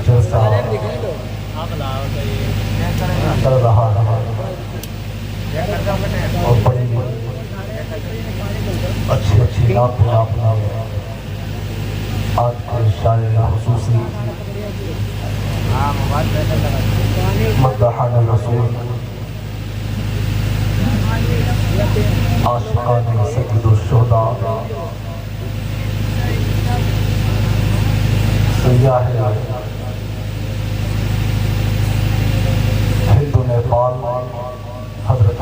جلسہ چل رہا ہے اور بڑی اچھی اچھی نعتیں آپ نے آج کے شاعر خصوصی مدحان الرسول عاشقان سید الشہداء سیاح ہند و نیپال حضرت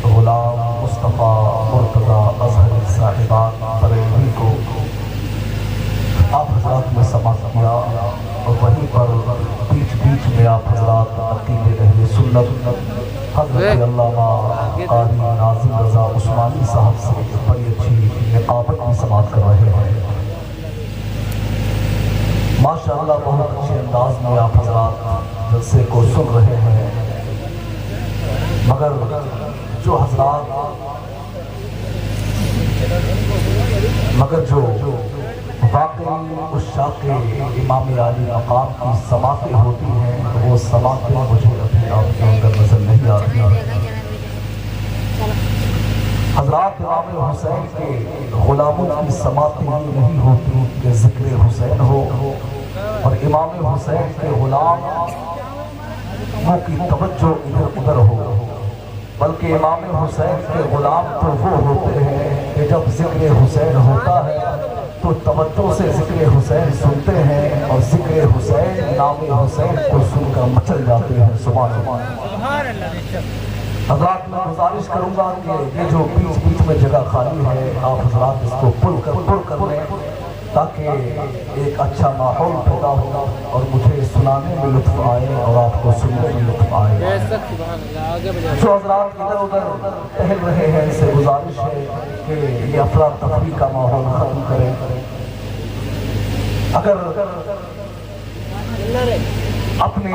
غلام مصطفیٰ مرتضیٰ اظہری صاحبان بریلوی کو آپ حضرات نے سماعت کیا اور وہیں پر بیچ بیچ میں آپ حضرات عقیدے اہل سنت حضرت علامہ قاری ناظم رضا عثمانی صاحب سے بڑی اچھی نقابت کی سماعت کر رہے ہیں۔ ماشاءاللہ بہت اچھے انداز میں آپ حضرات جلسے کو سن رہے ہیں، مگر جو واقعی اس شاق امام عالی مقام کی سماعتیں ہوتی ہیں وہ سماعتیں مجھے ابھی آپ کے اندر نظر نہیں آ رہی۔ حضرات امام حسین کے غلاموں کی سماعتیں نہیں ہوتی کہ ذکر حسین ہو، اور امام حسین کے غلاموں کی توجہ ادھر ادھر ہو، بلکہ امام حسین کے غلام تو وہ ہوتے ہیں کہ جب ذکر حسین ہوتا ہے تو توجہ سے ذکر حسین سنتے ہیں اور ذکر حسین نام حسین کو سن کر مچل جاتے ہیں۔ سبحان اللہ۔ حضرات میں گزارش کروں گا کہ یہ جو بیچ بیچ میں جگہ خالی ہے آپ حضرات اس کو پر کر لیں تاکہ ایک اچھا ماحول پیدا ہو اور مجھے سنانے میں لطف آئے اور آپ کو سننے میں لطف آئے۔ جو حضرات ادھر ادھر ٹہل رہے ہیں ان سے گزارش ہے کہ یہ افراتفری کا ماحول ختم کریں۔ اگر اپنے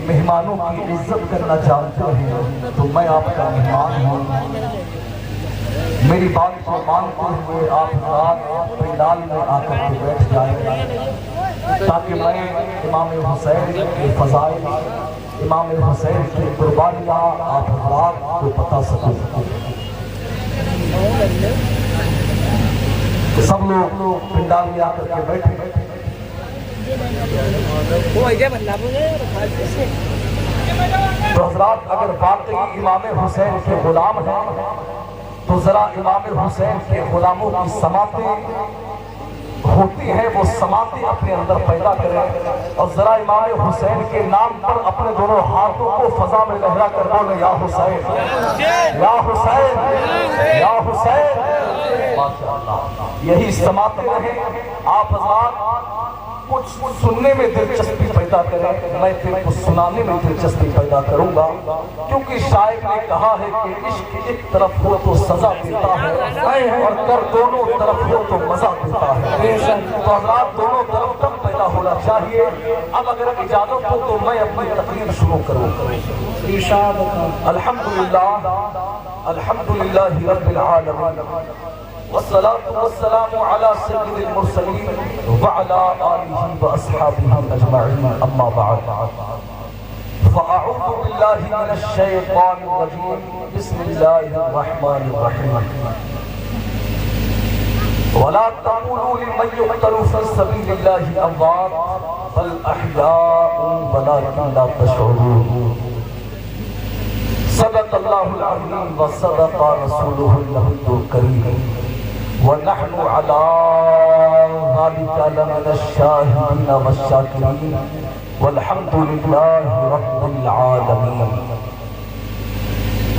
مہمانوں کی عزت کرنا چاہتے ہیں تو میں آپ کا مہمان ہوں، میری بات کو مانتے ہوئے آپ حضرات پنڈال میں آ کر کے بیٹھ جائیں تاکہ میں امام حسین کے فضائل، امام حسین کی قربانیاں آپ حضرات کو بتا سکوں۔ سب لوگ پنڈال میں آ کر کے بیٹھے۔ تو حضرات اگر واقعی امام حسین کے غلام ہیں تو ذرا امام حسین کے غلاموں کی سماعتیں ہوتی ہیں وہ سماعتیں اپنے اندر پیدا کریں، اور ذرا امام حسین کے نام پر اپنے دونوں ہاتھوں کو فضا میں لہرا کر بولیں یا حسین یا حسین یا حسین۔ ماشاءاللہ یہی سماعتیں ہیں۔ آپ حضرات کچھ سننے میں دلچسپی پیدا کریں، میں پھر کچھ سنانے میں دلچسپی پیدا کروں گا، کیونکہ شاعر نے کہا ہے کہ عشق ایک طرف ہو تو سزا دیتا ہے اور کر دونوں طرف ہو تو مزہ دیتا ہے۔ تو حضرات دونوں طرف تک پیدا ہونا چاہیے۔ اب اگر اجازت ہو تو میں اپنی تقریر شروع کروں۔ الحمدللہ الحمدللہ رب العالمین والصلاة والسلام على سید المرسلین وعلى آلہ واصحابہ اجمعین، اما بعد فاعوذ باللہ من الشیطان الرجیم، بسم اللہ الرحمن الرحیم۔ ولا تقولوا لمن يقتل في سبيل الله اموات بل احياء ولكن لا تشعرون۔ صدق اللہ العظیم وصدق رسولہ النبی الکریم ونحن على ذلك لمن الشاهدين والشاكرين والحمد لله رب العالمين۔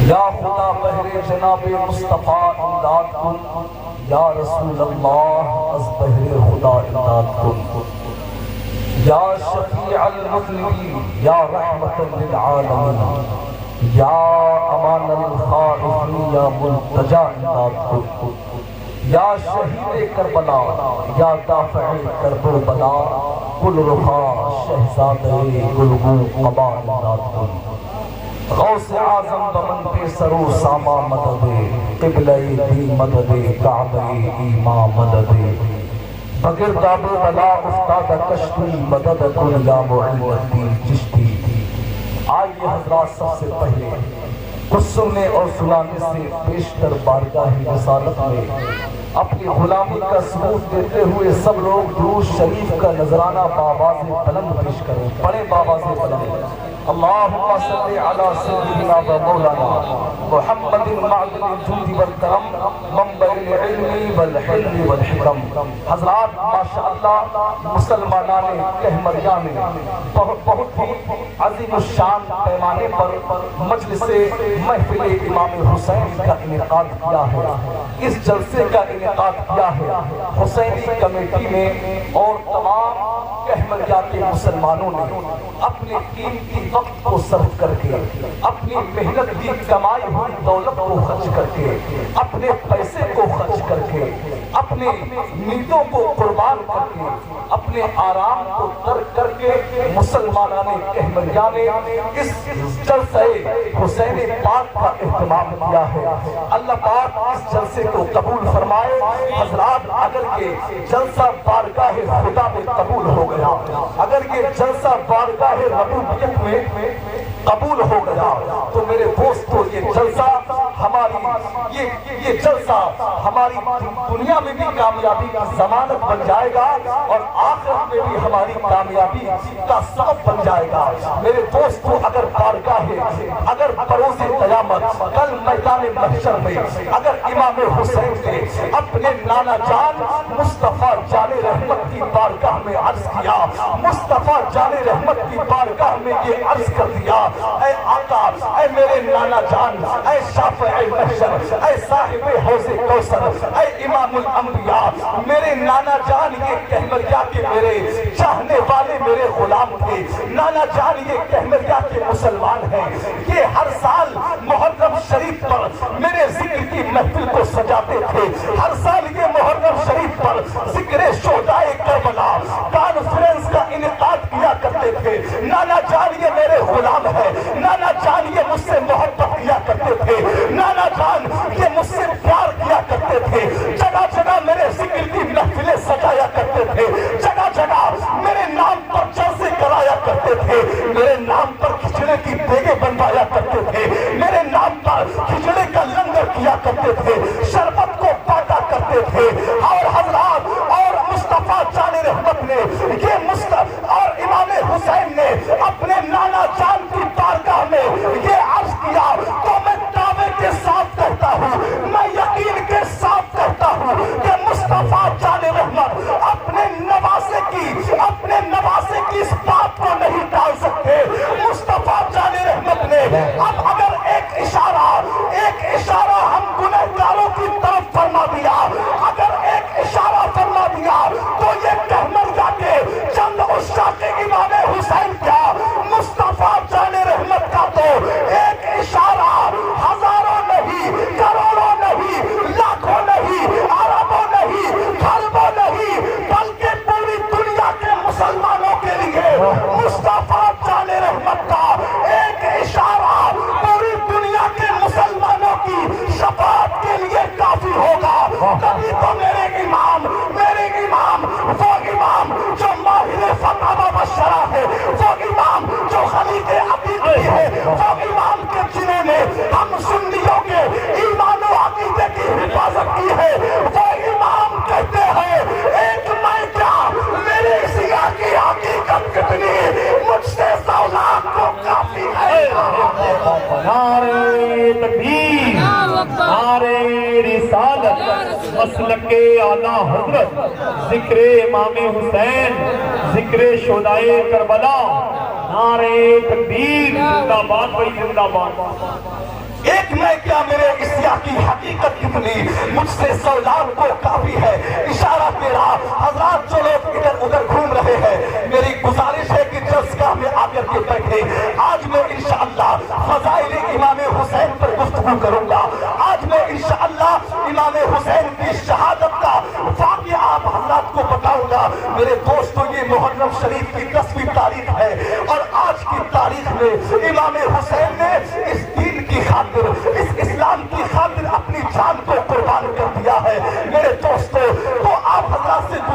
یا خدا بہر جناب مصطفیٰ امداد کن، یا رسول اللہ از بہر خدا امداد کن، یا شفیع المذنبین یا رحمت للعالمین، یا امان الخائفین یا ملتجا امداد کن، یا شہید کربلا یا دافع کرب و بلا، گل رخا شہزادہ گلگو قبا امداد کن۔ غوث اعظم بمن پہ سرو ساما مدد، قبلہ دی مدد کعبہ ایما مدد، بگرداب بلا افتاد کشتی مدد کن یا معین الدین چشتی۔ آئیے حضرات، سب سے پہلے کچھ سننے اور سنانے سے بیشتر بارگاہ رسالت میں اپنی غلامی کا ثبوت دیتے ہوئے سب لوگ درود شریف کا نذرانہ بآواز بلند پیش کریں۔ پڑھیں بآواز بلند، اللہم صلی علی سیدنا و مولانا محمد معدن الجود والکرم منبع العلم والحلم والحکم۔ حضرات ماشاءاللہ مسلمانان کہمریہ میں بہت ہی عظیم الشان پیمانے پر مجلس محفل امام حسین کا انعقاد کیا ہے۔ اس جلسے کا انعقاد کیا ہے حسینی کمیٹی نے اور تمام کہمریہ کے مسلمانوں نے اپنے قیمتی وقت کو صرف کر کے، اپنی محنت کی کمائی ہوئی دولت کو خرچ کر کے، اپنے پیسے کو خرچ کر کے، اپنے نیندوں کو قربان کر کے، اپنے آرام کو ترک کر کے مسلمانان کہمریہ نے اس جلسہ حسین پاک کا اہتمام کیا ہے۔ اللہ پاک اس جلسے کو قبول فرمائے۔ حضرات اگر یہ جلسہ بارگاہ خدا میں قبول ہو گیا، اگر یہ جلسہ بارگاہ ربوبیت میں قبول ہو گیا تو میرے دوستو یہ جلسہ یہ جلسہ ہماری دنیا میں بھی کامیابی کا ضمانت بن جائے گا اور آخرت میں بھی ہماری کامیابی کا سبب بن جائے گا۔ میرے دوستو اگر بارگاہ اگر بروز قیامت کل میدان محشر میں اگر امام حسین نے اپنے نانا جان مصطفیٰ جان رحمت کی بارگاہ میں عرض کیا، مصطفیٰ جان رحمت کی بارگاہ میں یہ عرض کر دیا، اے آقا، اے میرے نانا جان، اے شافع محشر، اے صاحب حوض کوثر، اے امام الانبیاء، میرے نانا جان یہ کہمریہ کے میرے چاہنے والے میرے غلام تھے، نانا جان یہ کہمریہ کے مسلمان ہیں، یہ ہر سال محرم شریف پر میرے ذکر کی محفل کو سجاتے تھے، ہر سال یہ محرم شریف پر ذکر شہدائے کربلا کانفرنس کا انعقاد کیا کرتے تھے۔ نانا جان یہ میرے غلام ہے، نانا جان یہ مجھ سے محبت کیا کرتے تھے، نانا جان یہ مجھ سے پیار کیا کرتے تھے، جگہ جگہ میرے ذکر کی محفلیں سجایا کرتے تھے، جگہ جگہ میرے نام پر جلسے کرایا کرتے تھے، میرے نام پر کھچڑے کی دیگیں بنوایا کرتے تھے، میرے نام پر کھچڑے کا لنگر کیا کرتے تھے، شربت کو بانٹا کرتے تھے۔ اور حضرات اور مصطفیٰ جان رحمت نے یہ اور امام حسین نے اپنے نانا جان کی بارگاہ میں یہ عرض کیا تو میں دعوے کے ساتھ کہتا ہوں، میں یقین کے ساتھ کہتا ہوں کہ مصطفیٰ جان رحمت اپنے نواسے کی اس بات کو نہیں ٹال سکتے۔ مصطفیٰ جان رحمت نے اب اگر ایک اشارہ ہم گنہگاروں کی طرف فرما دیا، اگر ایک اشارہ فرما دیا تو یہ کہمریہ کے چند عشاق امام حسین کیا مصطفیٰ جان رحمت کا تو ایک اشارہ ہزاروں نہیں، کروڑوں نہیں، لاکھوں نہیں، اربوں نہیں، خربوں نہیں، بلکہ پوری دنیا کے مسلمانوں کے لیے مصطفیٰ جان رحمت کا ایک اشارہ پوری دنیا کے مسلمانوں کی شفاعت کے لیے کافی ہوگا۔ تبھی تو میرے امام وہ امام جو ماہر فتح و بشرہ ہے، وہ امام جو خلیق عقیدی ہے، وہ امام کے جنہوں نے ہم سنیوں کے ایمان و عقیدے کی حفاظت کی ہے، وہ امام کہتے ہیں ایک میں کیا میرے سیاہ کی حقیقت کتنی، مجھ سے 100 لاکھ کو کافی ہے۔ نعرہ تکبیر، نعرہ رسالت، مسلک اعلیٰ حضرت، ذکر امام حسین، ذکر شہدائے کربلا، نعرہ تکبیر، زندہ باد بھائی زندہ باد۔ ایک میں کیا میرے اسیاہ کی حقیقت کتنی، مجھ سے 100 لاکھ کو کافی ہے۔ اشارہ تیرا حضرات جو لوگ ادھر ادھر گھوم رہے ہیں، میری گزارش ہے کہ جلسگاہ میں آ کر کے بیٹھے۔ آج میں انشاءاللہ فضائل امام حسین پر گفتگو کروں گا، آج میں انشاءاللہ امام حسین کی شہادت کا واقعہ آپ حضرات کو بتاؤں گا۔ میرے دوستو یہ محرم شریف کی 10ویں تاریخ ہے اور آج کی تاریخ میں امام حسین نے اس دین کی خاطر، اس اسلام کی خاطر اپنی جان کو قربان کر دیا ہے۔ میرے دوستو تو آپ حضرات سے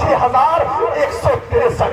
6163,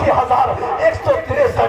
6163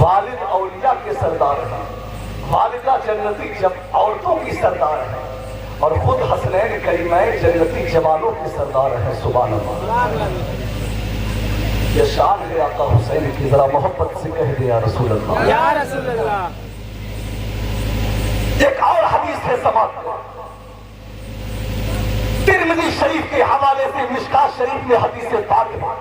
والد اولیاء کے سردار ہیں، والدہ جنتی عورتوں کی سردار ہے، اور خود حسنین کریمین جنتی جوانوں کے سردار ہیں. سبحان اللہ. یہ شان ہے آقا حسین کی، ذرا محبت سے کہہ دے یا رسول اللہ. یا رسول اللہ. ایک اور حدیث ہے سماعت کو، ترمذی شریف کے حوالے سے مشکات شریف میں حدیث پاک ہے.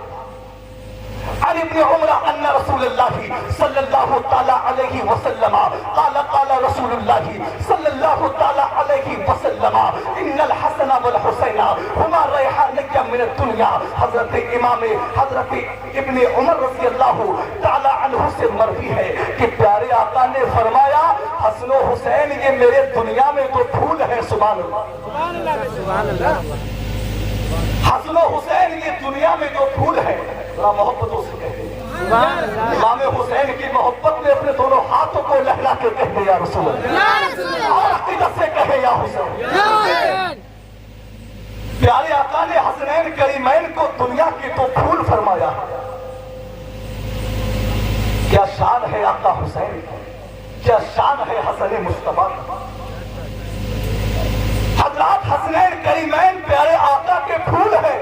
عن ابن عمر ان رسول اللہ صلی اللہ تعالی علیہ وسلم قال قال رسول اللہ صلی اللہ تعالی علیہ وسلم ان الحسن والحسین هما ریحانیہ من الدنیا. حضرت امام حضرت ابن عمر رضی اللہ تعالی عنہ سے مروی ہے کہ پیارے آقا نے فرمایا حسن و حسین یہ میرے دنیا میں تو پھول ہیں. سبحان اللہ. سبحان اللہ. سبحان اللہ. حسن و حسین یہ دنیا میں جو پھول ہے، ذرا محبتوں سے کہتے ہیں. امام حسین کی محبت میں اپنے دونوں ہاتھوں کو لہلا کے کہتے یا رسول اللہ، اور عقیدت سے کہے یا حسین. پیارے آقا نے حسنین کریمین کو دنیا کی تو پھول فرمایا. کیا شان ہے آقا حسین کی، کیا شان ہے حسن مصطفیٰ. حضرات حسنین کریمین پیارے آقا کے پھول ہیں.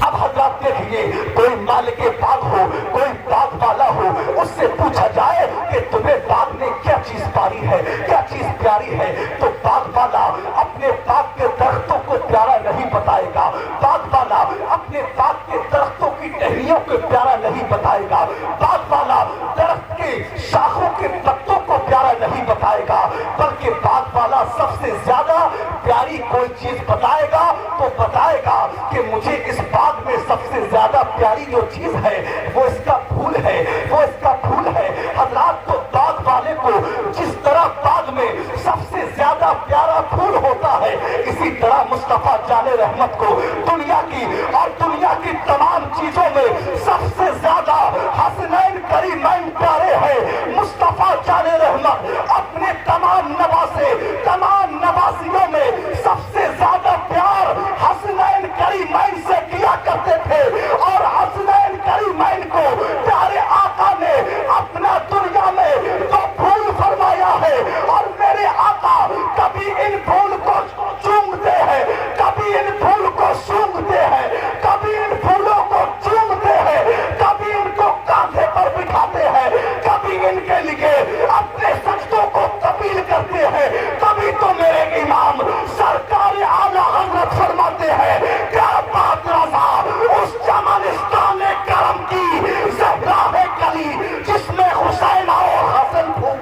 اب حضرات دیکھئے، کوئی مالک باغ ہو، کوئی باغ والا ہو، اس سے پوچھا جائے کہ تمہیں باغ نے کیا چیز پاری ہے، کیا چیز پیاری ہے، تو باغ والا اپنے باغ کے درختوں کو پیارا نہیں بتائے گا. باغ والا اپنے باغ کے درختوں کی ٹہنیوں کو پیارا نہیں بتائے گا. باغ والا درخت کے شاخوں کے پتوں کو پیارا نہیں بتائے گا، بلکہ باغ والا سب سے زیادہ پیاری کوئی چیز بتائے گا تو بتائے گا کہ مجھے اس باغ میں سب سے زیادہ پیاری جو چیز ہے وہ اس کا پھول ہے، وہ اس کا پھول ہے. حضرات تو باغ والے کو جس طرح باغ میں سب سے زیادہ پیارا پھول ہوتا ہے، اسی طرح مصطفیٰ جان رحمت کو دنیا کی اور دنیا کی تمام چیزوں میں سب سے زیادہ حسنین کریمین پیارے ہیں. مصطفیٰ جان رحمت اپنے تمام نواسے تمام نواسیوں میں سب سے زیادہ پیار حسنین کریمین سے کیا کرتے تھے، اور حسنین کریمین کو پیارے آقا نے اپنا دنیا میں تو پھول فرمایا ہے. اور میرے آقا کبھی ان پھول کو چومتے ہیں، کبھی ان پھول کو سونگتے ہیں، کبھی ان پھولوں کو چومتے ہیں، کبھی ان کو کاندھے پر بٹھاتے ہیں، کبھی ان کے لیے اپنے سجدوں کو طویل کرتے ہیں. کبھی تو میرے امام سرکار اعلیٰ حضرت فرماتے ہیں کیا بات رضا اس چمنستان کرم کی زہرا ہے کلی جس میں حسین اور حسن پھول.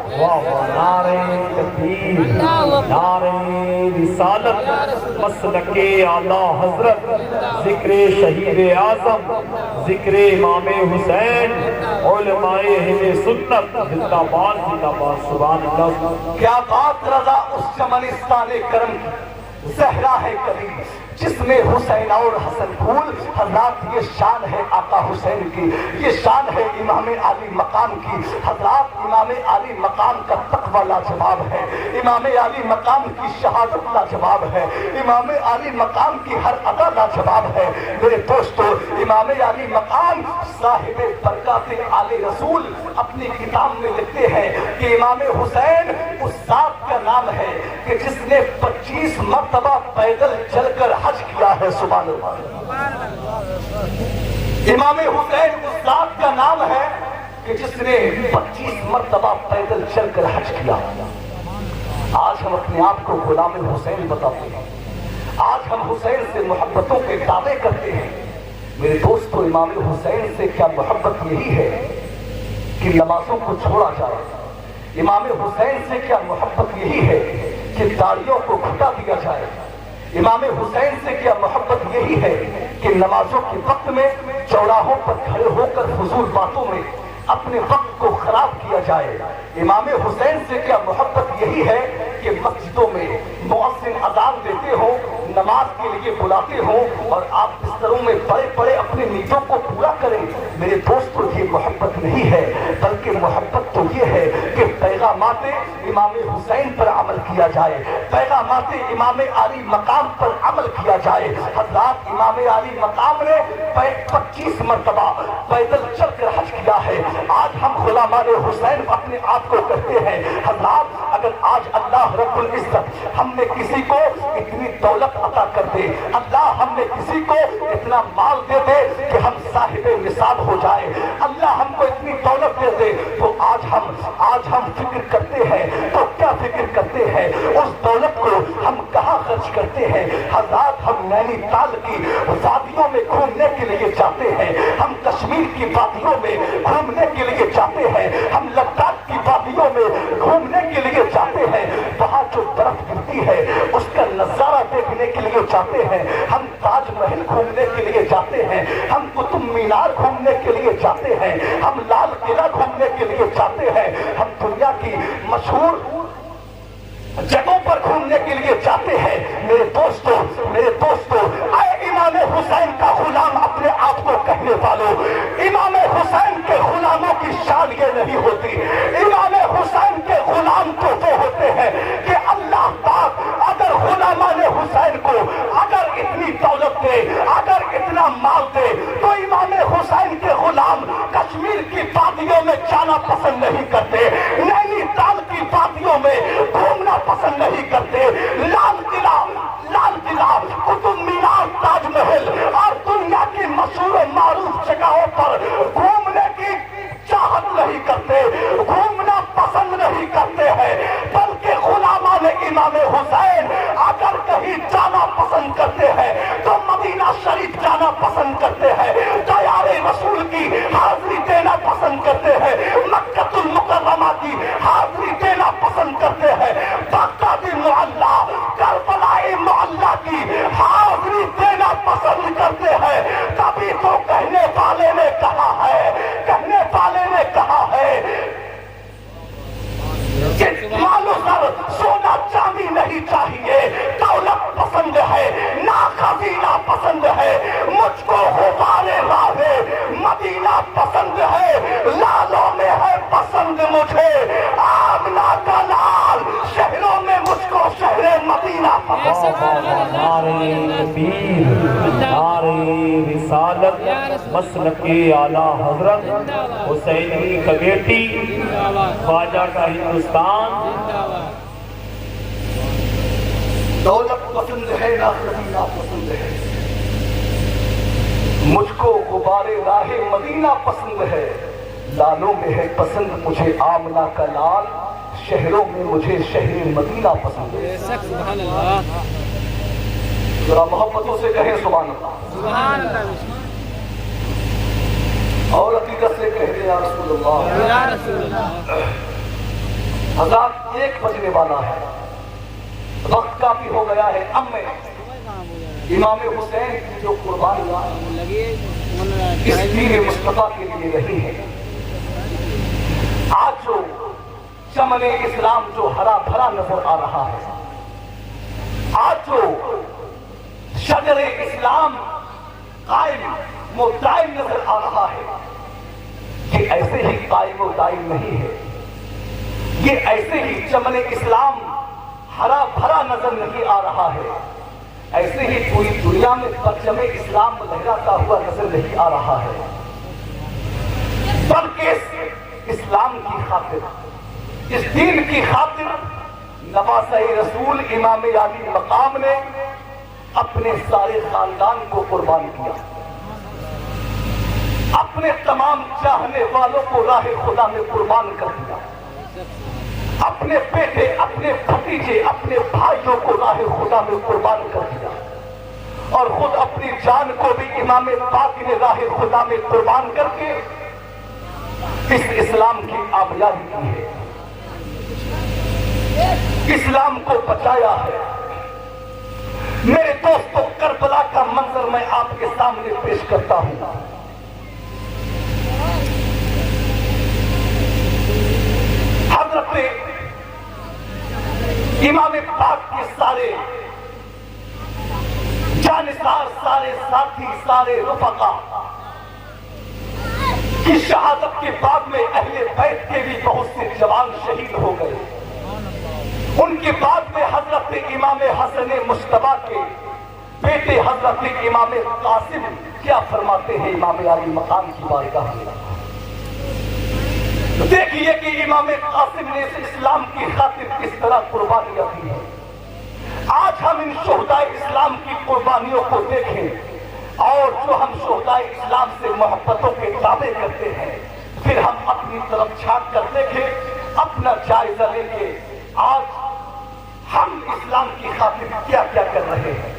نعرہ تکبیر، نعرہ رسالت، مسلک اعلیٰ حضرت، ذکر شہید اعظم، ذکر امام حسین، علماء اہل سنت، زندہ باد زندہ باد. سبحان اللہ. کیا بات رضا اس چمنستان کرم کی زہرا ہے کلی جس میں حسین اور حسن پھول. حضرات یہ شان ہے آقا حسین کی، یہ شان ہے امام علی مقام کی. حضرات امام علی مقام کا تقوی لاجواب ہے، امام علی مقام کی شہادت لاجواب ہے، امام علی مقام کی ہر ادا لاجواب ہے. میرے دوستو، امام علی مقام صاحب برکات آل رسول اپنی کتاب میں لکھتے ہیں کہ امام حسین اس ذات کا نام ہے کہ جس نے 25 مرتبہ پیدل چل کر حج کیا ہے. سبحان اللہ. امام حسین اس ذات کا نام ہے کہ جس نے 25 مرتبہ پیدل چل کر حج کیا. آج ہم اپنے آپ کو غلام حسین بتاتے ہیں، آج ہم حسین سے محبتوں کے دعوے کرتے ہیں. میرے دوستو، امام حسین سے کیا محبت یہی ہے کہ نمازوں کو چھوڑا جائے؟ امام حسین سے کیا محبت یہی ہے کہ داڑھیوں کو گھٹا دیا جائے؟ امام حسین سے کیا محبت یہی ہے کہ نمازوں کے وقت میں چوراہوں پر کھڑے ہو کر فضول باتوں میں اپنے وقت کو خراب کیا جائے؟ امام حسین سے کیا محبت یہی ہے کہ مسجدوں میں مؤذن اذان دیتے ہوں، نماز کے لیے بلاتے ہوں اور آپ بستروں میں بڑے بڑے اپنی نیتوں کو پورا کریں؟ میرے دوستو، یہ محبت نہیں ہے، بلکہ محبت تو یہ ہے کہ پیغامات امام حسین پر عمل کیا جائے، پیغامات امام علی مقام پر عمل کیا جائے۔ حضرات امام علی مقام نے 25 مرتبہ پیدل چل کر حج کیا ہے۔ آج ہم غلامان حسین اپنے آپ کو کہتے ہیں۔ حضرات اگر آج اللہ رب العزت ہم نے کسی کو اتنی دولت عطا کر دے، اللہ ہم نے کسی کو اتنا مال دے دے کہ ہم صاحب نصاب ہو جائے، اللہ ہم کو اتنی دولت دے دے، تو آج ہم فکر کرتے ہیں تو کیا فکر کرتے ہیں؟ اس دولت کو ہم کہاں خرچ کرتے ہیں؟ حضرات ہم نینی تال کی وادیوں میں گھومنے کے لیے جاتے ہیں، ہم کشمیر کی وادیوں میں گھومنے کے لیے جاتے ہیں، ہم لداخ کی وادیوں میں گھومنے کے لیے جاتے ہیں، وہاں جو برف گرتی ہے اس کا نظارہ دیکھنے کے لیے جاتے ہیں، ہم تاج محل گھومنے کے لیے جاتے ہیں، ہم قطب مینار گھومنے کے لیے جاتے ہیں، ہم لال قلعہ گھومنے کے لیے جاتے ہیں، ہم دنیا کی مشہور جگہوں پر گھومنے کے لیے جاتے ہیں۔ میرے دوستو اے امام حسین کا غلام اپنے آپ کو کہنے والوں، امام حسین کے غلاموں کی شان یہ نہیں ہوتی، امام حسین کے غلام تو وہ ہوتے ہیں کہ اللہ پاک اگر غلامان حسین کو اگر اتنی دولت دے، اگر اتنا مال دے، تو امام حسین کے غلام کشمیر کی وادیوں میں جانا پسند نہیں کرتے، نینی تال کی وادیوں میں گھومنا پسند نہیں کرتے، لال قلعہ قطب مینار تاج محل اور دنیا کی مشہور و معروف جگہوں پر گھومنے کی چاہت نہیں کرتے، گھومنا پسند نہیں کرتے ہیں، بلکہ غلامان امام حسین اگر کہیں جانا پسند کرتے ہیں تو مدینہ شریف جانا پسند کرتے ہیں، دیار رسول کی حاضری دینا پسند کرتے ہیں، مکہ المکرمہ کی حاضری دینا پسند کرتے ہیں، بغداد معلی، کربلا معلی کی حاضری دینا پسند کرتے ہیں۔ تبھی تو کہنے والے نے کہا ہے کہ مالو سر سونا چاندی نہیں چاہیے، دولت پسند ہے نہ خزینہ پسند ہے، مجھ کو غبارے راہ مدینہ پسند ہے، لالوں میں ہے پسند مجھے آمنہ کا لال، شہروں میں مجھ کو شہر مدینہ پسند ہے۔ نعرہ تکبیر، نعرہ رسالت، مسلک اعلی حضرت حسینی کمیٹی، خواجہ کا ہندوستان۔ دولت پسند ہے نہ خزینہ پسند ہے، مجھ کو غبارے راہ مدینہ پسند ہے، لالوں میں ہے پسند مجھے آمنہ کا لال، شہروں میں مجھے شہر مدینہ پسند ہے۔ سبحان اللہ، ذرا محبتوں سے کہیں سبحان اللہ، سبحان اللہ، اور عقیدت سے کہہ دیں یا رسول اللہ۔ یا رسول اللہ۔ حضرات 1 بجنے والا ہے، وقت کافی ہو گیا ہے، اب میں امام حسین کی جو قربانیاں اس دین مصطفیٰ کے لیے رہی ہے، آج جو چمن اسلام جو ہرا بھرا نظر آ رہا ہے، آج جو شجر اسلام قائم و دائم نظر آ رہا ہے، یہ ایسے ہی قائم و دائم نہیں ہے، یہ ایسے ہی چمن اسلام ہرا بھرا نظر نہیں آ رہا ہے، ایسے ہی پوری دنیا میں پرچم اسلام لہراتا ہوا نظر نہیں آ رہا ہے، بلکہ اسلام کی خاطر، اس دین کی خاطر نواسہ رسول امام علی مقام نے اپنے سارے خاندان کو قربان کیا، اپنے تمام چاہنے والوں کو راہ خدا میں قربان کر دیا، اپنے بیٹے، اپنے بھتیجے، اپنے بھائیوں کو راہ خدا میں قربان کر دیا، اور خود اپنی جان کو بھی امام پاک نے راہ خدا میں قربان کر کے اس اسلام کی آبیاری کی ہے، اسلام کو بچایا ہے۔ میرے دوستوں، کربلا کا منظر میں آپ کے سامنے پیش کرتا ہوں۔ حضرت امام پاک کے سارے جانثار، سارے ساتھی، سارے رفقا کی شہادت کے بعد میں اہل بیت کے بھی بہت سے جوان شہید ہو گئے، ان کے بعد میں حضرت امام حسن مصطفیٰ کے بیٹے حضرت امام قاسم کیا فرماتے ہیں امام علی مقام کی بارگاہ میں. دیکھیے کہ امام قاسم نے اسلام کی خاطر کس طرح قربانیاں دی ہیں. آج ہم ان شہداء اسلام کی قربانیوں کو دیکھیں اور جو ہم شہداء اسلام سے محبتوں کے دعوے کرتے ہیں پھر ہم اپنی طرف چھانٹ کر دیکھیں, اپنا جائزہ لیں گے آج ہم اسلام کی خاطر کیا کیا کر رہے ہیں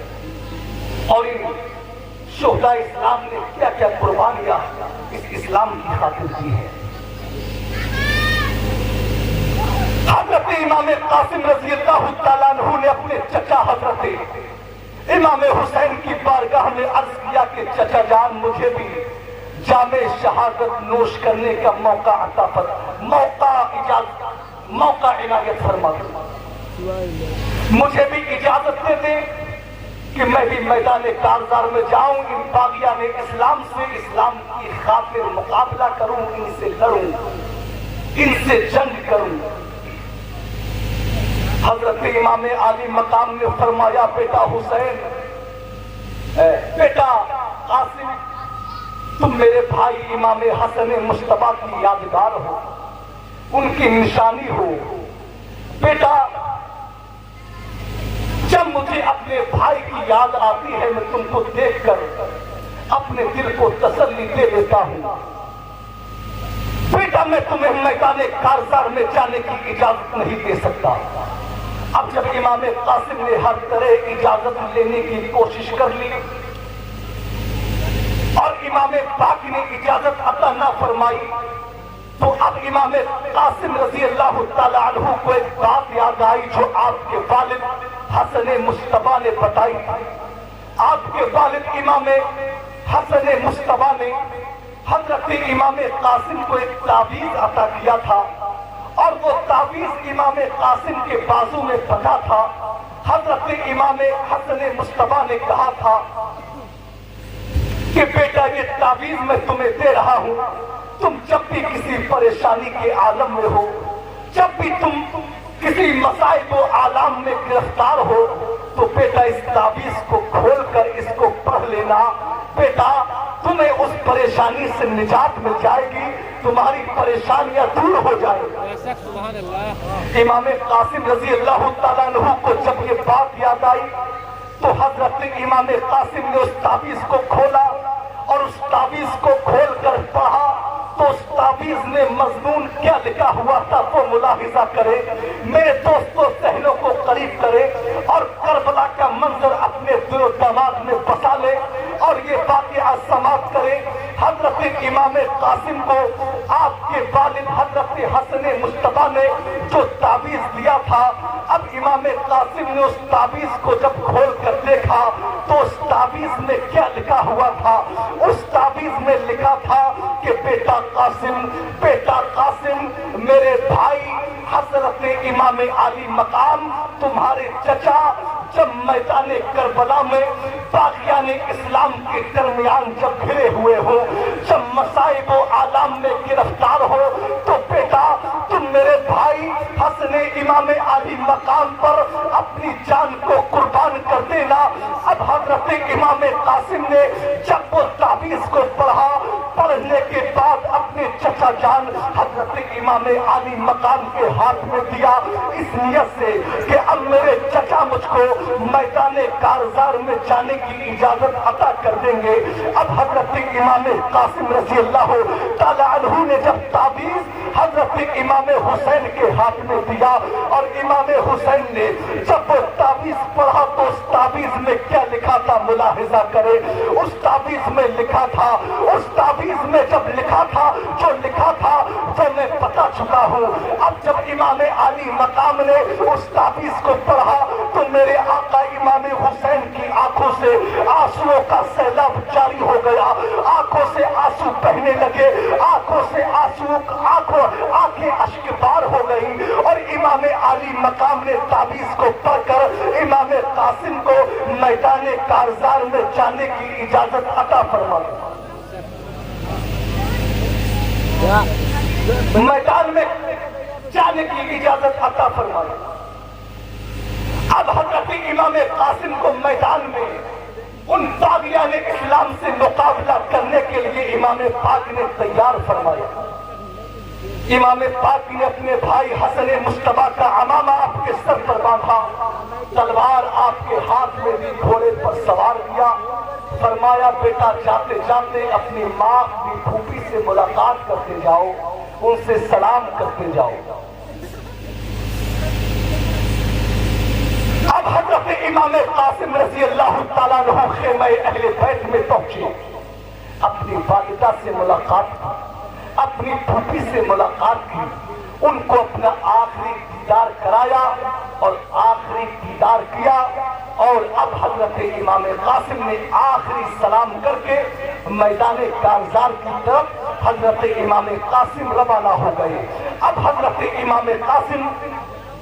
اور ان شہداء اسلام نے کیا کیا قربانیاں اس اسلام کی خاطر دی ہیں. حضرت امام قاسم رضی اللہ تعالیٰ عنہ نے اپنے چچا حضرت امام حسین کی بارگاہ میں عرض کیا کہ چچا جان مجھے بھی جام شہادت نوش کرنے کا موقع عنایت فرما دیں. مجھے بھی اجازت دے دیں کہ میں بھی میدان کارزار میں جاؤں, ان باغیان اسلام سے اسلام کی خاطر مقابلہ کروں, ان سے لڑوں, ان سے جنگ کروں. حضرت امام علی مقام نے فرمایا بیٹا حسین, بیٹا قاسم, تم میرے بھائی امام حسن مصطفیٰ کی یادگار ہو, ان کی نشانی ہو. بیٹا جب مجھے اپنے بھائی کی یاد آتی ہے میں تم کو دیکھ کر اپنے دل کو تسلی دے لیتا ہوں. بیٹا میں تمہیں میدان کارزار میں جانے کی اجازت نہیں دے سکتا. اب جب امام قاسم نے ہر طرح اجازت لینے کی کوشش کر لی اور امام پاک نے اجازت عطا نہ فرمائی تو اب امام قاسم رضی اللہ تعالیٰ عنہ کو ایک بات یاد آئی جو آپ کے والد حسن مصطفیٰ نے بتائی تھی. آپ کے والد امام حسن مصطفیٰ نے حضرت امام قاسم کو ایک تعویذ عطا کیا تھا اور وہ تعویذ امام قاسم کے بازو میں بندھا تھا. حضرت امام حسن مصطفیٰ نے کہا تھا کہ بیٹا یہ تعویذ میں تمہیں دے رہا ہوں, تم جب بھی کسی پریشانی کے عالم میں ہو, جب بھی تم کسی مصائب و عالم میں گرفتار ہو تو بیٹا اس تعویذ کو کھول کر اس کو پڑھ لینا. بیٹا تمہیں اس پریشانی سے نجات مل جائے گی, تمہاری پریشانیاں دور ہو جائے گی. امام قاسم رضی اللہ تعالیٰ عنہ کو جب یہ بات یاد آئی تو حضرت امام قاسم نے اس تعویذ کو کھولا اور اس تعویذ کو کھول کر پڑھا تو اس تعویذ میں مضمون کیا لکھا ہوا تھا وہ ملاحظہ کرے, میرے دوستوں ذہنوں کو قریب کرے اور کربلا کا منظر اپنے دل و دماغ میں بسا لے اور یہ واقعہ سماعت کرے. حضرت امام قاسم کو آپ کے والد حضرت حسن مصطفیٰ نے جو تعویذ دیا تھا, اب امام قاسم نے اس تعویذ کو جب کھول کر دیکھا تو اس تعویذ میں کیا لکھا ہوا تھا. اس تعویذ میں لکھا تھا کہ بیٹا قاسم میرے بھائی حضرت امام علی مقام تمہارے چچا جب میدان کربلا میں باغیان اسلام کے درمیان جب گھرے ہوئے ہو, جب مصائب و عالم میں گرفتار ہو تو بیٹا تم میرے بھائی حسن امام علی مقام پر اپنی جان کو قربان کر دینا. اب حضرت امام قاسم نے جب وہ تعویذ کو پڑھا, پڑھنے کے بعد اپنے چچا جان حضرت امام علی مقام کے ہاتھ میں دیا اس نیت سے کہ اب میرے چچا مجھ کو میدان کارزار میں جانے کی اجازت عطا کر دیں گے. اب حضرت امام قاسم رضی اللہ تعالیٰ عنہ نے جب تعویذ حضرت امام حسین کے ہاتھ میں دیا اور امام حسین نے جب وہ تعویذ پڑھا تو اس تعویذ میں کیا لکھا تھا ملاحظہ کرے. اس تعویذ میں لکھا تھا, اس تعویذ میں جب لکھا تھا جو لکھا تھا وہ میں بتا چکا ہوں. اب جب امام علی مقام نے اس تعویذ کو پڑھا تو میرے آقا امام حسین کی آنکھوں سے آنسوؤں کا سیلاب جاری ہو گیا, آنکھوں سے آنسو بہنے لگے, آنکھوں سے آنکھیں اشکبار ہو گئی اور امام علی مقام نے تعویذ کو پڑھ کر امام قاسم کو میدان کارزار میں جانے کی اجازت عطا فرما دی. میدان میں جانے کی اجازت عطا فرمائی. اب حضرت امام قاسم کو میدان میں ان باغیان اسلام سے مقابلہ کرنے کے لیے امام پاک نے تیار فرمایا۔ امام پاک نے اپنے بھائی حسن مصطفیٰ کا عمامہ آپ کے سر پر باندھا، تلوار آپ کے ہاتھ میں دی، گھوڑے پر سوار کیا، فرمایا بیٹا جاتے جاتے اپنی ماں اپنی پھوپھی سے ملاقات کرتے جاؤ، ان سے سلام کرتے جاؤ۔ اب حضرت امام قاسم رضی اللہ تعالیٰ عنہ خیمہ اہل بیت میں پہنچے، اپنی والدہ سے ملاقات کی، اپنی پھوپھی سے ملاقات کی، ان کو اپنا آخری دیدار کرایا اور آخری دیدار کیا، اور اب حضرت امام قاسم نے آخری سلام کر کے میدان کارزار کی طرف حضرت امام قاسم روانہ ہو گئے۔ اب حضرت امام قاسم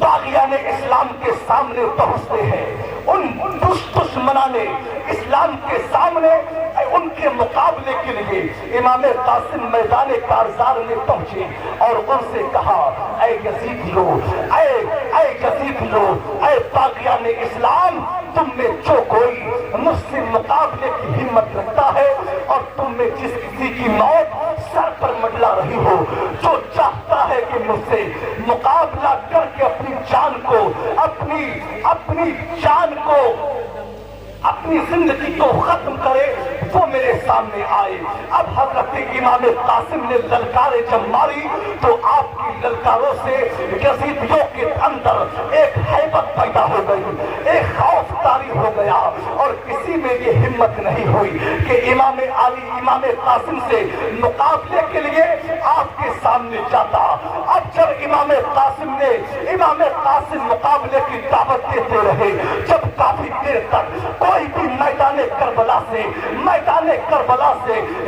باغیان اسلام کے سامنے پہنچتے ہیں، ان دشمنان اسلام کے سامنے ان کے مقابلے کے لیے امام قاسم میدان کارزار میں پہنچے اور ان سے کہا، اے یزیدیو، اے یزیدیو، اے باغیان اسلام، تم میں جو کوئی مجھ سے مقابلے کی ہمت رکھتا ہے اور تم میں جس کسی کی موت سر پر منڈلا رہی ہو، جو چاہتا ہے کہ مجھ سے مقابلہ کر کے اپنی جان کو اپنی زندگی کو ختم کرے، وہ میرے سامنے آئے۔ اب حضرت امام قاسم نے للکاریں جب ماری تو آپ کی للکاروں سے یزیدیوں کے اندر ایک ہیبت پیدا ہو گئی، ایک خوف طاری ہو گیا، اور کسی میں یہ ہمت نہیں ہوئی کہ امام علی امام قاسم سے مقابلے کے لیے آپ کے سامنے جاتا۔ اب جب امام قاسم مقابلے کی دعوت دیتے رہے، جب کافی دیر تک کوئی بھی میدان کربلا سے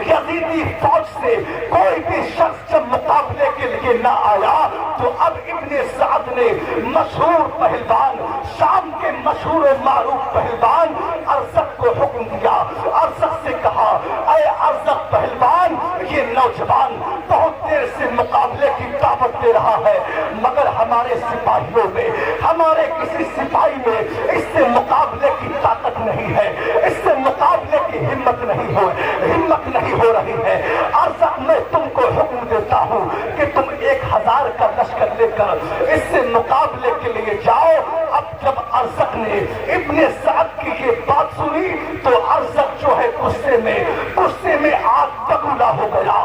یزیدی فوج سے کوئی بھی شخص جب مقابلے کے لیے نہ آیا تو اب ابن سعد نے مشہور پہلوان، شام کے مشہور و معروف پہلوان ارزق کو حکم دیا، ارزق سے کہا، اے ارزق پہلوان، یہ نوجوان بہت دیر سے مقابلے کی دعوت دے رہا ہے، مگر ہمارے سپاہیوں میں، ہمارے کسی سپاہی میں اس سے مقابلے کی طاقت نہیں ہے، اس سے مقابلے کی ہمت نہیں ہو رہی ہے۔ ارزق میں تم کو حکم دیتا ہوں کہ تم 1000 کا لشکر لے کر اس سے مقابلے کے لیے جاؤ۔ اب جب ارزق نے ابن سعد کی یہ بات سنی تو ارزق جو ہے غصے میں آگ بگولا ہو گیا،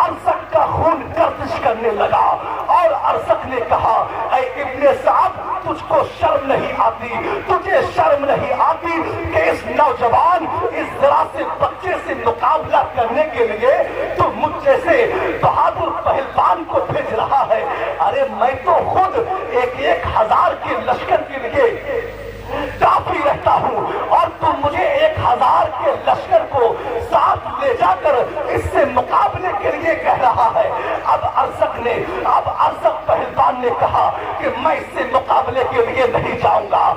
ارزق کا خون گردش کرنے لگا، اور ارزق نے کہا، اے ابن سعد، تجھ کو شرم نہیں آتی، تجھے شرم نہیں آتی کہ اس نوجوان، اس ذرا سے بچے سے مقابلہ کرنے کے لیے تو مجھ جیسے بہادر پہلوان کو بھیج رہا ہے؟ ارے میں تو خود 1000 کے لشکر کے لیے کافی رہتا ہوں، اور تم مجھے 1000 کے لشکر کو ساتھ لے جا کر اس سے مقابلے کے لیے کہہ رہا ہے۔ اب ارزق پہلوان نے کہا کہ میں اس سے مقابلے کے لیے نہیں جاؤں گا،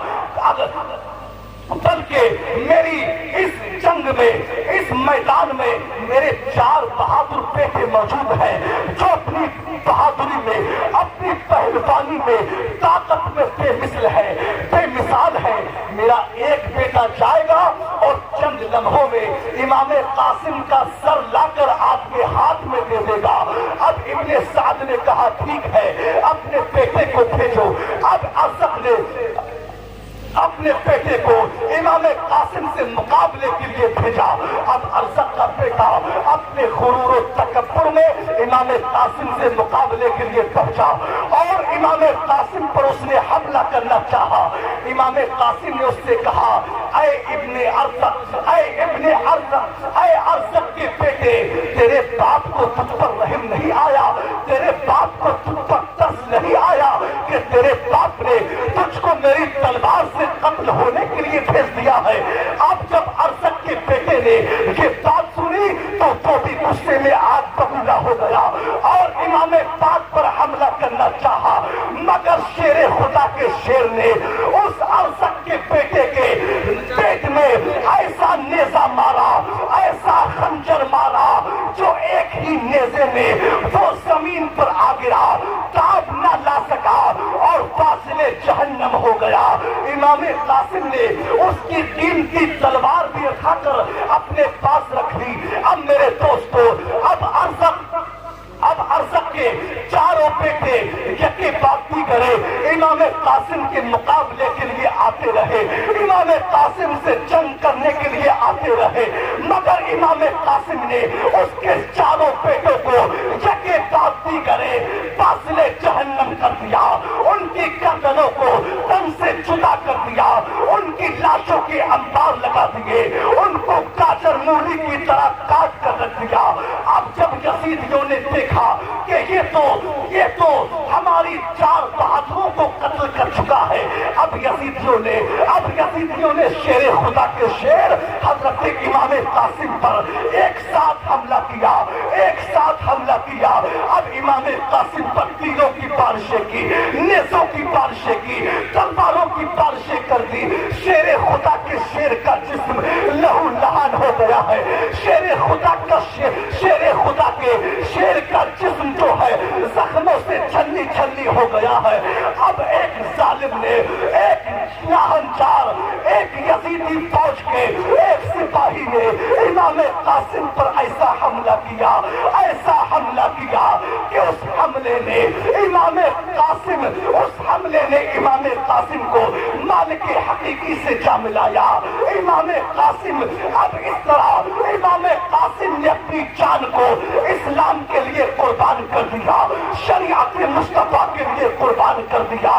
بلکہ میری اس جنگ میں، اس میدان میں میرے 4 بہادر بیٹے موجود ہیں جو اپنی بہادری میں، اپنی پہلوانی میں، طاقت میں بے مثل ہے، بے مثال ہے۔ میرا ایک بیٹا جائے گا اور چند لمحوں میں امام قاسم کا سر لا کر آپ کے ہاتھ میں دے دے گا۔ اب ابن سعد نے کہا، ٹھیک ہے، اپنے بیٹے کو بھیجو۔ اب ارزق نے اپنے بیٹے کو امام قاسم سے مقابلے کے لیے بھیجا۔ اب ارزق کا بیٹا اپنے غرور و تکبر میں امام قاسم سے مقابلے کے لیے پہنچا اور امام قاسم پر اس نے حملہ کرنا چاہا۔ امام قاسم نے اس سے کہا، اے ابن ارزق کے بیٹے، تیرے باپ کو تجھ پر رحم نہیں آیا، تیرے باپ کو تجھ پر ترس نہیں آیا کہ تیرے باپ نے تجھ کو میری تلوار سے قتل ہونے کے لیے بھیج دیا ہے۔ اب جب ارزق کے بیٹے نے یہ بات سنی تو وہ بھی غصے میں آگ بگولا ہو گیا اور امام پاک پر حملہ کرنا چاہا، مگر شیر خدا کے شیر نے اس ارزق کے بیٹے کے پیٹ میں ایسا نیزہ مارا، ایسا خنجر مارا، جو ایک ہی نیزے میں وہ زمین پر آ گرا، تاب نہ لا سکا اور فاصلے جہنم ہو گیا۔ امام قاسم نے اس کی دین کی تلوار بھی اٹھا کر اپنے پاس رکھ لی۔ اب میرے دوستو، اب ارزق کے چاروں بیٹے یکے بعد دیگرے امام قاسم کے مقابلے کے لیے آتے رہے، امام قاسم سے جنگ کرنے کے لیے آتے رہے، مگر امام قاسم نے اس کے چاروں بیٹوں کو یکے بعد دیگرے فاصلے جہنم کر دیا، ان کی گردنوں کو تن سے جدا کر دیا، ان کی لاشوں کے انبار لگا دیے، ان کو گاجر مولی کی طرح کاٹ کر رکھ دیا۔ اب جب یزیدیوں نے دیکھا کہ یہ تو ہماری 4 بہادروں کو قتل کر چکا ہے، اب یزیدیوں نے شیر خدا کے شیر حضرت امام قاسم پر ایک ساتھ حملہ کیا۔ اب امام قاسم پر تیروں کی بارشیں کی، نیزوں کی بارشیں کی، تلواروں کی بارشیں کر دی۔ شیر خدا کے شیر کا جسم لہو لہان ہو گیا ہے، شیر خدا کے شیر کا جسم جو ہے زخموں سے چھلنی چھلنی ہو گیا ہے۔ اب ایک ظالم نے، ایک ناہنجار، ایک یزیدی فوج کے ایک سپاہی نے امام قاسم پر ایسا حملہ کیا کہ اس حملے نے امام قاسم کو مالک حقیقی سے جا ملایا۔ امام قاسم اب اس طرح امام قاسم نے اپنی جان کو اسلام کے لیے قربان کر دیا، شریعت مصطفیٰ کے لیے قربان کر دیا،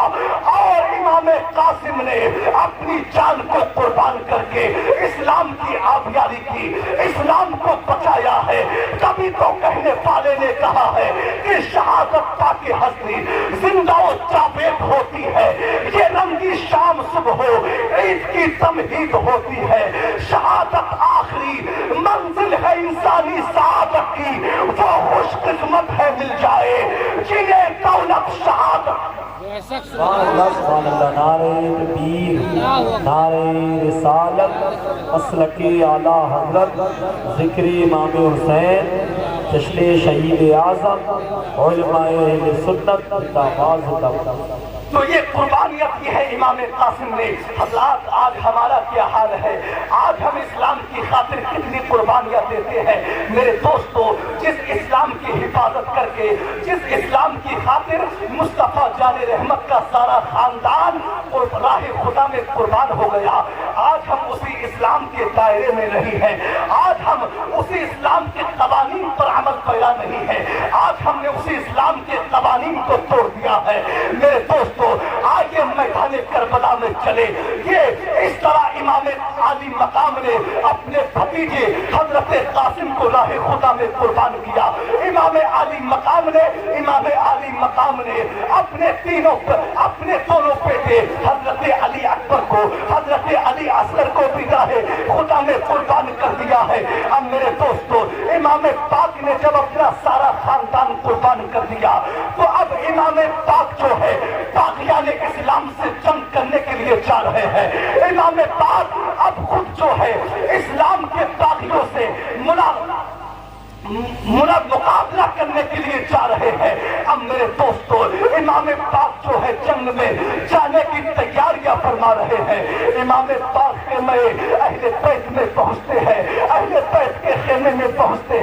اور امام قاسم نے اپنی جان کو قربان کر کے اسلام کی آبیاری کی، اسلام کو بچایا ہے۔ کبھی تو کہنے والے نے کہا ہے کہ شہادت پا کے ہستی زندہ و جاوید ہوتی ہے، یہ رنگی شام صبح ہو عید کی تمہید ہوتی ہے۔ شہادت آخری منزل ہے انسانی سعادت کی، وہ خوش قسمت ہے مل جائے جنہیں دولت شہادت۔ سبحان اللہ، نعرہ تکبیر، نعرہ رسالت، مسلک اعلیٰ حضرت، ذکر امام حسین، جشن شہید اعظم، علماء اہل سنت، تاواز تو یہ قربانیت کی ہے امام قاسم نے۔ حضرات آج ہمارا کیا حال ہے؟ آج ہم اسلام کی خاطر کتنی قربانیاں دیتے ہیں۔ میرے دوستو، جس اسلام کی حفاظت کر کے، جس اسلام کی خاطر مصطفیٰ جان رحمت کا سارا خاندان راہ خدا میں قربان ہو گیا، آج ہم اسی اسلام کے دائرے میں نہیں ہیں، آج ہم اسی اسلام کے قوانین پر عمل پیرا نہیں ہے، آج ہم نے اسی اسلام کے قوانین کو توڑ دیا ہے۔ میرے دوست آئیے میدان کربلا میں چلے۔ یہ اس طرح امام عالی مقام نے اپنے بھتیجے حضرت قاسم کو راہ خدا میں قربان کیا۔ امام عالی مقام نے اپنے دونوں بیٹے حضرت علی اکبر کو، حضرت علی اصغر کو بھی راہ خدا میں قربان کر دیا ہے۔ اب میرے دوستو، امام پاک نے جب اپنا سارا خاندان قربان کر دیا تو اب امام پاک جو ہے باغیان اسلام سے جنگ کرنے کے لیے جا رہے ہیں۔ امام پاک اب خود جو ہے اسلام کے باغیوں سے مقابلہ کرنے کے لیے جا رہے ہیں۔ اب میرے دوستو، امام پاک جو ہے جنگ میں جانے کی تیاریاں فرما رہے ہیں۔ امام پاک خیمہ اہل بیت میں پہنچتے ہیں، اہل بیت کے خیمے میں پہنچتے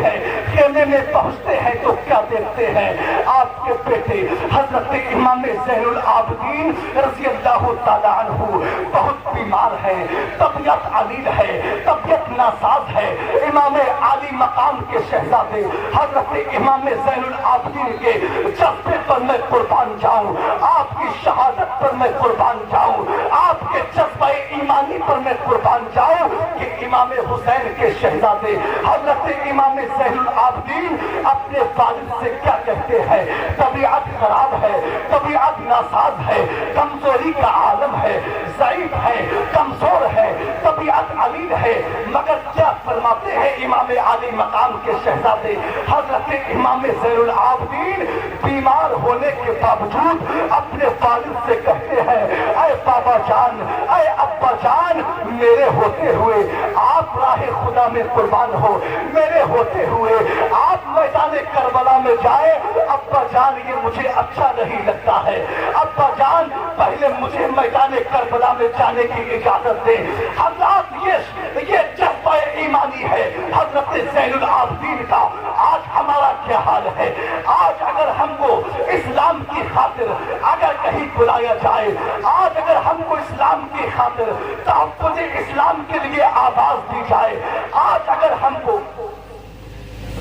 ہیں تو کیا دیکھتے ہیں؟ آپ کے بیٹے حضرت امام زین العابدین رضی اللہ تعالیٰ عنہ بہت بیمار ہے، طبیعت علیل ہے، طبیعت ناساز ہے۔ امام عالی مقام کے شہزادے حضرت امام زین العابدین کے جذبے پر میں قربان جاؤں، آپ کی شہادت پر میں قربان جاؤں، آپ کے جذبہ ایمانی پر میں قربان جاؤں کہ امام حسین کے شہزادے حضرت امام زین العابدین اپنے والد سے کیا کہتے ہیں؟ طبیعت خراب ہے، طبیعت ناساز ہے، کمزوری کا عالم ہے، ضعیف ہے، کمزور ہے، طبیعت علیل ہے، مگر کیا فرماتے ہیں امام عالی مقام کے شہزادے حضرت امام زین العابدین بیمار ہونے کے باوجود اپنے والد سے کہتے ہیں، اے بابا جان، اے ابا جان، میرے ہوتے ہوئے آپ راہ خدا میں قربان ہو، میرے ہوتے ہوئے آپ میدان کربلا میں جائے، ابا جان یہ مجھے اچھا نہیں لگتا ہے، ابا ابا جان پہلے مجھے میدان کربلا میں جانے کی اجازت دے۔ حضرات یہ جذبہ ایمانی ہے حضرت زین العابدین کا۔ آج ہمارا کیا حال ہے؟ آج اگر ہم کو اسلام کی خاطر اگر کہیں بلایا جائے، آج اگر ہم کو اسلام کی خاطر تحفظ اسلام کے لیے آواز دی جائے، آج اگر ہم کو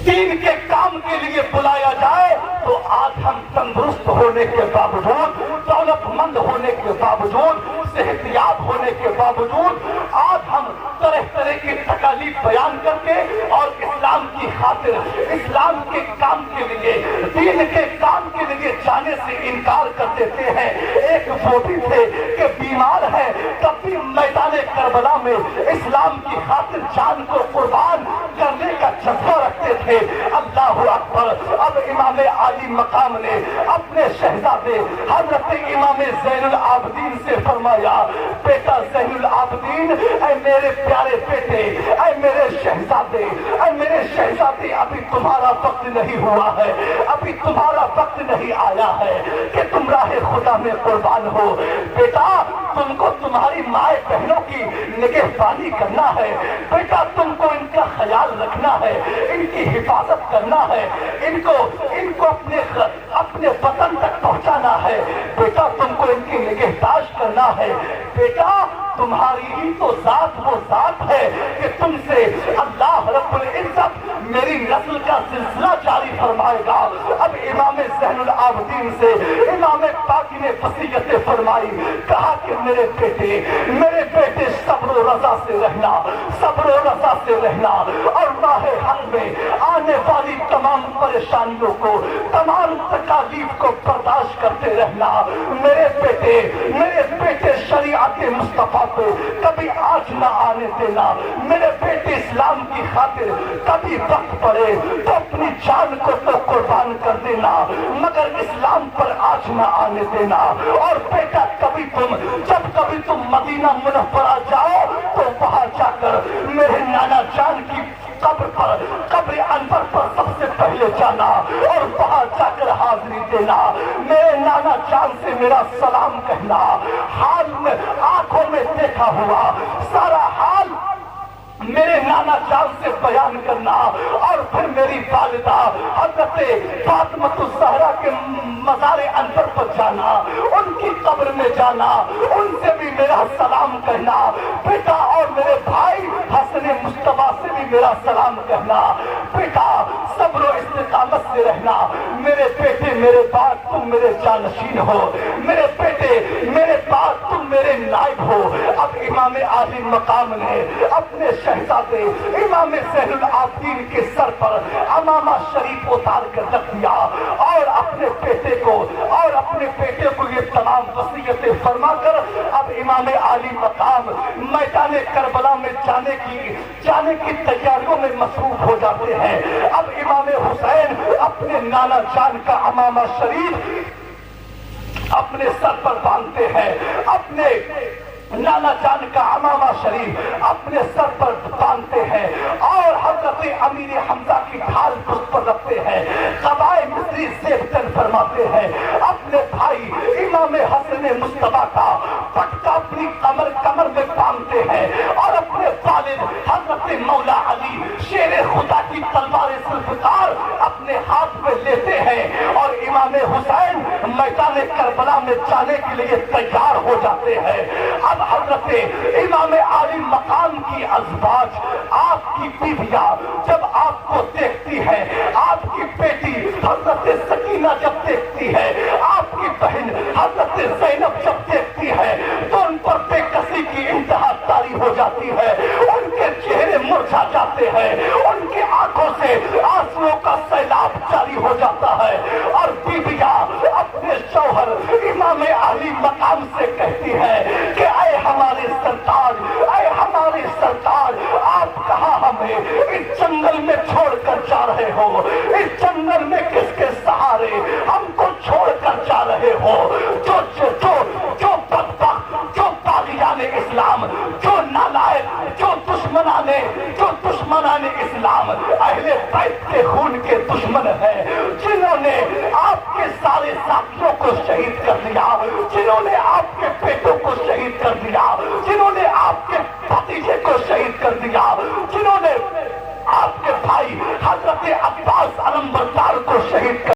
دین کے کام کے لیے بلایا جائے، تو آج ہم تندرست ہونے کے باوجود، دولت مند ہونے کے باوجود، صحت یاب ہونے کے باوجود، آج ہم طرح طرح کی تکالیف بیان کر کے اور اسلام کی خاطر، اسلام کے کام کے لیے، دین کے کام کے لیے جانے سے انکار کر دیتے ہیں۔ ایک وہ بھی تھے کہ بیمار ہے، تب بھی میدان کربلا میں اسلام کی خاطر جان کو قربان کرنے کا جذبہ رکھتے تھے۔ اللہ اکبر۔ اب امام عالی مقام نے اپنے شہزادے حضرت امام زین العابدین سے فرمایا، بیٹا زین العابدین، اے میرے پیارے بیٹے، اے میرے شہزادے، اے میرے شہزادے، ابھی تمہارا وقت نہیں ہوا ہے، ابھی تمہارا وقت نہیں آیا ہے کہ تم راہ خدا میں قربان ہو۔ بیٹا تم کو تمہاری مائیں بہنوں کی نگہبانی کرنا ہے، بیٹا تم کو ان کا خیال رکھنا ہے، ان کی حفاظت کرنا ہے، ان کو اپنے وطن تک پہنچانا ہے، بیٹا تم کو ان کی نگہداشت کرنا ہے۔ بیٹا تمہاری ہی تو ذات وہ ذات ہے کہ تم سے اللہ رب العزت میری نسل کا سلسلہ جاری فرمائے گا۔ اب امام زین العابدین سے امام پاکی نے وصیت فرمائی، کہا کہ میرے بیٹے صبر و رضا سے رہنا، صبر و رضا سے رہنا، اور راہ حق میں آنے والی تمام پریشانیوں کو، تمام تکالیف کو برداشت کرتے رہنا۔ میرے بیٹے شریعت مصطفیٰ کو کبھی آنچ نہ آنے دینا، میرے بیٹے اسلام کی خاطر کبھی وقت پڑے تو اپنی جان کو تو قربان کر دینا، مگر اسلام پر آنچ نہ آنے دینا۔ اور بیٹا جب کبھی تم مدینہ منورہ جاؤ تو وہاں جا کر میرے نانا جان کی قبر انور پر سب سے پہلے جانا اور وہاں جا کر حاضری دینا، میرے نانا جان سے میرا سلام کہنا، حال میں آنکھوں میں دیکھا ہوا سارا حال میرے نانا جان سے بیان کرنا، اور پھر میری والدہ حضرت فاطمۃ الزہرا کے مزار انور پر جانا، ان کی قبر میں جانا، ان سے بھی میرا سلام کہنا، بیٹا اور میرے بھائی حسن مصطفیٰ سے بھی میرا سلام کہنا۔ بیٹا صبر و استقامت سے رہنا، میرے بیٹے میرے بعد تم میرے جانشین ہو، میرے بیٹے میرے بعد تم میرے نائب ہو۔ اب امام عالی مقام نے اپنے شہزادے امام زین العابدین کے سر پر عمامہ شریف اتار کر رکھ دیا، اور اپنے بیٹے کو یہ تمام وصیتیں فرما کر اب امام عالی مقام میدان کربلا میں جانے کی تیاریوں میں مصروف ہو جاتے ہیں۔ اب امام حسین اپنے نانا جان کا عمامہ شریف اپنے سر پر باندھتے ہیں، اپنے نانا جان کا عمامہ شریف اپنے سر پر باندھتے ہیں، اور حضرت امیر حمزہ کی ڈھال اس پر رکھتے ہیں، قبائے مصری زیبتن فرماتے ہیں، اپنے بھائی امام حسن مصطفیٰ کا پٹکا اپنی کمر میں باندھتے ہیں، اور اپنے والد حضرت مولا علی شیر خدا کی تلوار ذوالفقار اپنے ہاتھ میں لیتے ہیں، اور امام حسین میدان کربلا میں جانے کے لیے تیار ہو جاتے ہیں۔ اب حضرت امام عالی مقام کی ازواج، آپ کی بیویاں جب آپ کو دیکھتی ہے، آپ کی بیٹی حضرت سکینہ جب دیکھتی ہے، آپ کی بہن حضرت زینب جب دیکھتی ہے، تو ان پر بے کسی کی انتہا طاری ہو جاتی ہے، ان کے چہرے مرجھا جاتے ہیں، ان کی آنکھوں سے آنسوؤں کا سیلاب جاری ہو جاتا ہے، اور بیویاں اپنے شوہر امام عالی مقام سے کہتی ہے کہ اے ہمارے سرتاج، آپ کہاں ہمیں اس جنگل میں چھوڑ کر جا رہے ہو؟ اس جنگل میں کس کے سہارے ہم کو چھوڑ کر جا رہے ہو؟ جو بدبخت، جو باغیان اسلام، جو نالائق، جو دشمنان اسلام اہل بیت کے خون کے دشمن ہیں، جنہوں نے آپ کے سارے پیارے ساتھیوں کو شہید کر دیا، جنہوں نے آپ کے بیٹوں کو شہید کر دیا، جنہوں نے آپ کے بھتیجے کو شہید کر دیا، جنہوں نے آپ کے بھائی حضرت عباس علمبردار کو شہید کر